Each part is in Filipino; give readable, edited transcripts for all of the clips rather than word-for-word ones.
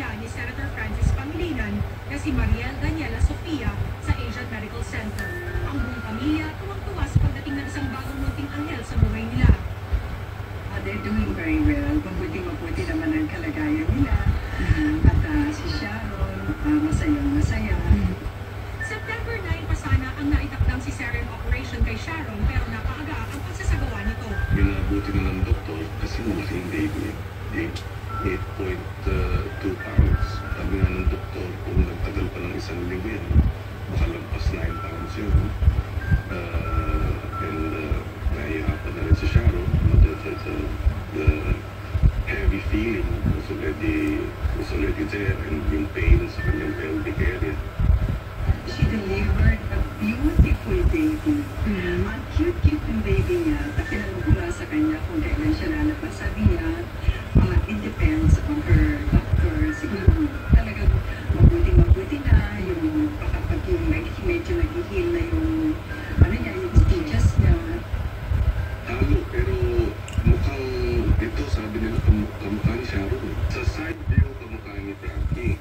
nila ni Senator Francis Pangilinan na si Mariel Daniela Sofia sa Asian Medical Center. Ang buong pamilya tuwang-tuwa sa pagdating ng isang bagong munting anghel sa buhay nila. They're doing very well. Mabuti naman ang kalagayan nila. At si Sharon, masayang-masaya. September 9 pa sana ang naitakdang cesarean operation kay Sharon pero napaaga ang pagsasagawa nito. Minabuti na ng doktor kasi malaki yung baby. 8.2 pounds. Sabi nga ng doktor, kung nagtagal pa ng 1 linggo yan, baka lampas 9 pounds yun. Nahihirapan na rin si Sharon. The heavy feeling was already there, and yung pain sa kanyang pelvic area. She delivered a beautiful baby. Ang cute-cute ng baby niya. Tinanong ko nga sa kanya kung kailan siya lalabas. Sabi niya, it depends on her doctor. Siguro talagang mabuti na yung baka pag yung medyo nag-heal na yung yung stages niya. Halo, pero mukhang ito, sabi nila, kamukha ni Sharon. Sa side view, kamukha ni Frankie.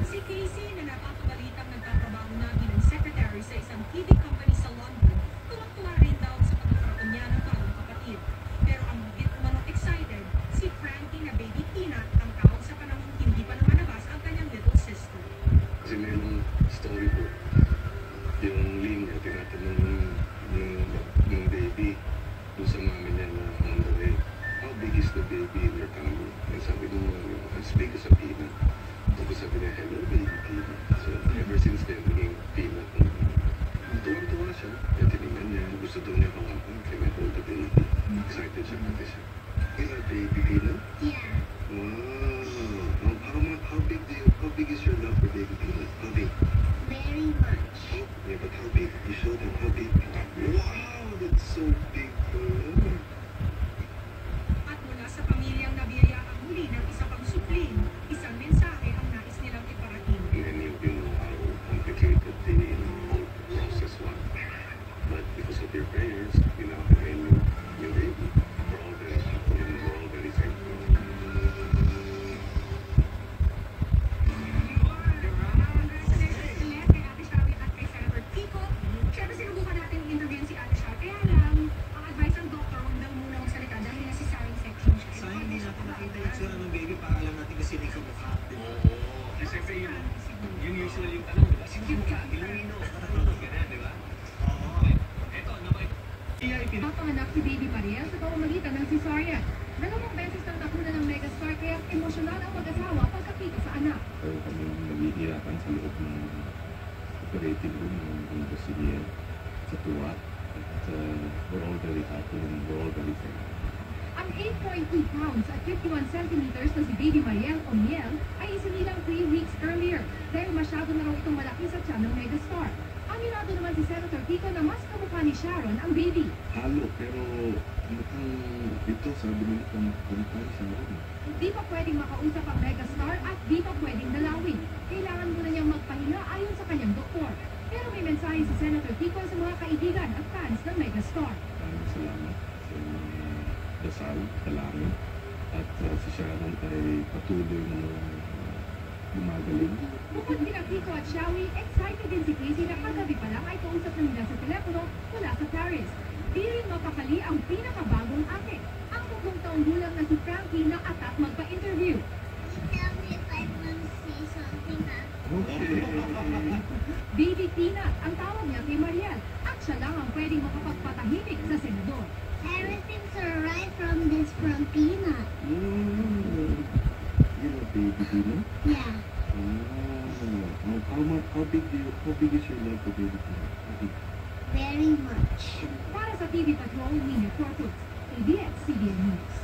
Si Casey na napapabalitang nagtatrabaho na bilang secretary sa isang TV company sa London, tuwang-tuwa rin daw sa pagkakaroon niya ng bagong kapatid. Pero ang higit umanong excited, si Frankie na baby Peanut ang tawag sa panahon hindi pa namanabas ang kanyang little sister. Kasi mayroong story po. Yung linya, tinatanong yung baby doon sa mami niya na on the way. How big is the baby in your tummy? And sabi mo, as big as a peanut. Tapos sabi niya, hello baby peanut. So ever since then, naging peanut. Tuwang-tuwa siya. Kaya tinignan niya, gusto daw niya hawakan. Kaya may hold the baby. Excited siya pati siya. Is that baby peanut? Yeah. Wow. How big is your love for baby peanut? How big? Very much. Yeah, but how big? You showed him how big. Wow, that's so big for her. At mula sa pamilyang nabiyaya ang huli ng isa pang supling, isang mensahe ang nais nilang iparating. Many of you know how complicated the whole process was. But because of your prayers, and your baby, we're all very happy and we're all very thankful. Congratulations ulit kay Ate Shawi at kay Senator Kiko. Siyempre sinubukan natin i-interview si Ate Shawi. Kaya lang, ang advice ng doctor, huwag daw muna magsalita dahil nasa cesarean section siya. Sayang hindi natin nakita yung tsura ng baby para alam natin kasi hindi kamukha. Oo. Kasi yun usually yung tanong, diba? Sino yung mukha? Ilumino. Ganyan, diba? Oo. Ito, naman. Papanganak si Baby Mariel sa pamamagitan ng cesarean. 2 beses nang nakunan ng megastar kaya emosyonal ang mag-asawa pagkakita sa anak. Pero kami naghihirapan sa loob ng operating room ng Brazilian sa tuwa. At we're all very happy and we're all very thankful. Ang 8.2 pounds at 51 centimeters na si Baby Mariel o Miel ay isinilang 3 weeks earlier dahil masyado na raw itong malaki sa tiyan ng megastar. Aminado naman si Senator Kiko na mas kamukha ni Sharon ang baby. Halo, pero mukhang ito, sabi nila kamukha ni Sharon. Di pa pwedeng makausap ang megastar at di pa pwedeng dalawin. Kailangan muna niyang magpahinga ayon sa kanyang doktor. Pero may mensahe si Senator Kiko sa mga kaibigan at fans ng megastar. Maraming salamat sa dasal, dalangin. At si Sharon ay patuloy na gumagaling. Bukod nila Kiko at Shawi, excited din si Casey na kagabi pa lang ay kausap na nila sa telepono mula sa Paris. Di rin mapakali ang pinakabagong ate. Ang 3 taong gulang na si Frankie na atat magpa-interview. Tell me if I want to say something na. Baby Peanut ang tawag niya kay Mariel at siya lang ang pwedeng makapagpatahimik sa senador. Everything's alright from Peanut. You know baby peanut? Yeah. How big is your love for baby peanut? How big? Very much. Para sa TV Patrol, Nina Corpus, ABS-CBN News.